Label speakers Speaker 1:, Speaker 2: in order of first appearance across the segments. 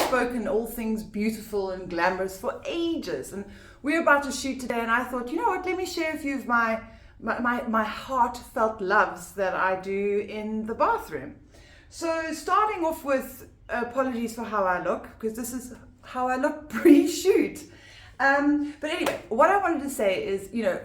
Speaker 1: spoken all things beautiful and glamorous for ages, and we're about to shoot today, and I thought, you know what, let me share a few of my heartfelt loves that I do in the bathroom. So starting off with apologies for how I look, because this is how I look pre-shoot. But anyway, what I wanted to say is, you know,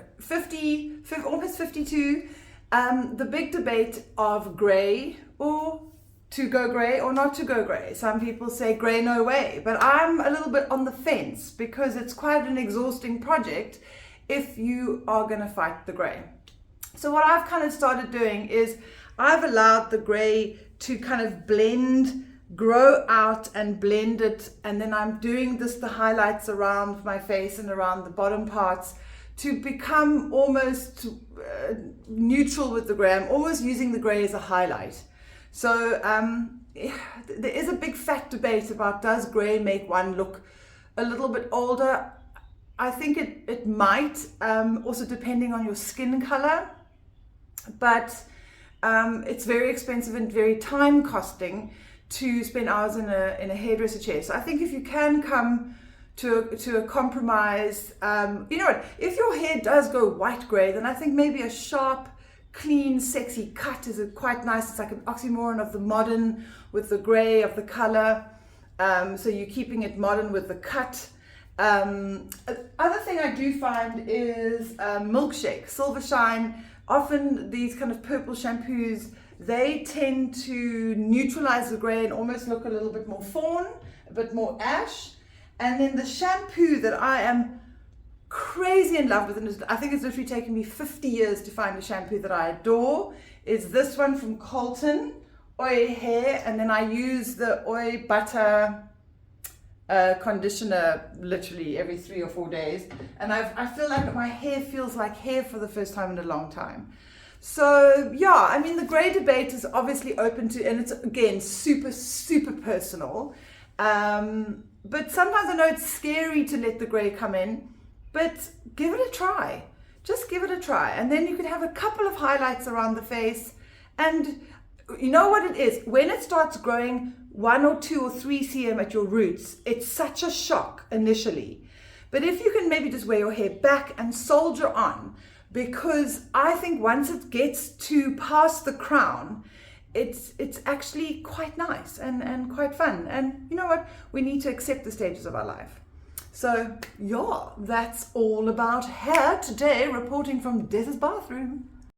Speaker 1: almost 52, the big debate of grey or to go grey or not to go grey. Some people say grey no way, but I'm a little bit on the fence because it's quite an exhausting project if you are going to fight the grey. So what I've kind of started doing is I've allowed the grey to kind of blend, grow out and blend it, and then I'm doing the highlights around my face and around the bottom parts to become almost neutral with the grey. I'm always using the grey as a highlight. So there is a big fat debate about, does grey make one look a little bit older? I think it might, also depending on your skin color, but it's very expensive and very time costing to spend hours in a hairdresser chair. So I think if you can come to a compromise, you know what, if your hair does go white grey, then I think maybe a sharp, clean, sexy cut is quite nice. It's like an oxymoron of the modern with the grey of the color. So you're keeping it modern with the cut. Other thing I do find is Milkshake, Silver Shine. Often these kind of purple shampoos, they tend to neutralize the grey and almost look a little bit more fawn, a bit more ash. And then the shampoo that I am crazy in love with, and I think it's literally taken me 50 years to find a shampoo that I adore, is this one from Colton, Oi Hair, and then I use the Oi Butter conditioner literally every 3 or 4 days, and I feel like my hair feels like hair for the first time in a long time. So yeah, I mean, the grey debate is obviously open to, and it's again super personal, but sometimes I know it's scary to let the grey come in, but give it a try. Just give it a try, and then you can have a couple of highlights around the face. And you know what it is, when it starts growing 1 or 2 or 3 cm at your roots, it's such a shock initially. But if you can maybe just wear your hair back and soldier on, because I think once it gets to past the crown, it's actually quite nice and quite fun. And you know what, we need to accept the stages of our life. So yeah, that's all about hair today, reporting from Des's bathroom.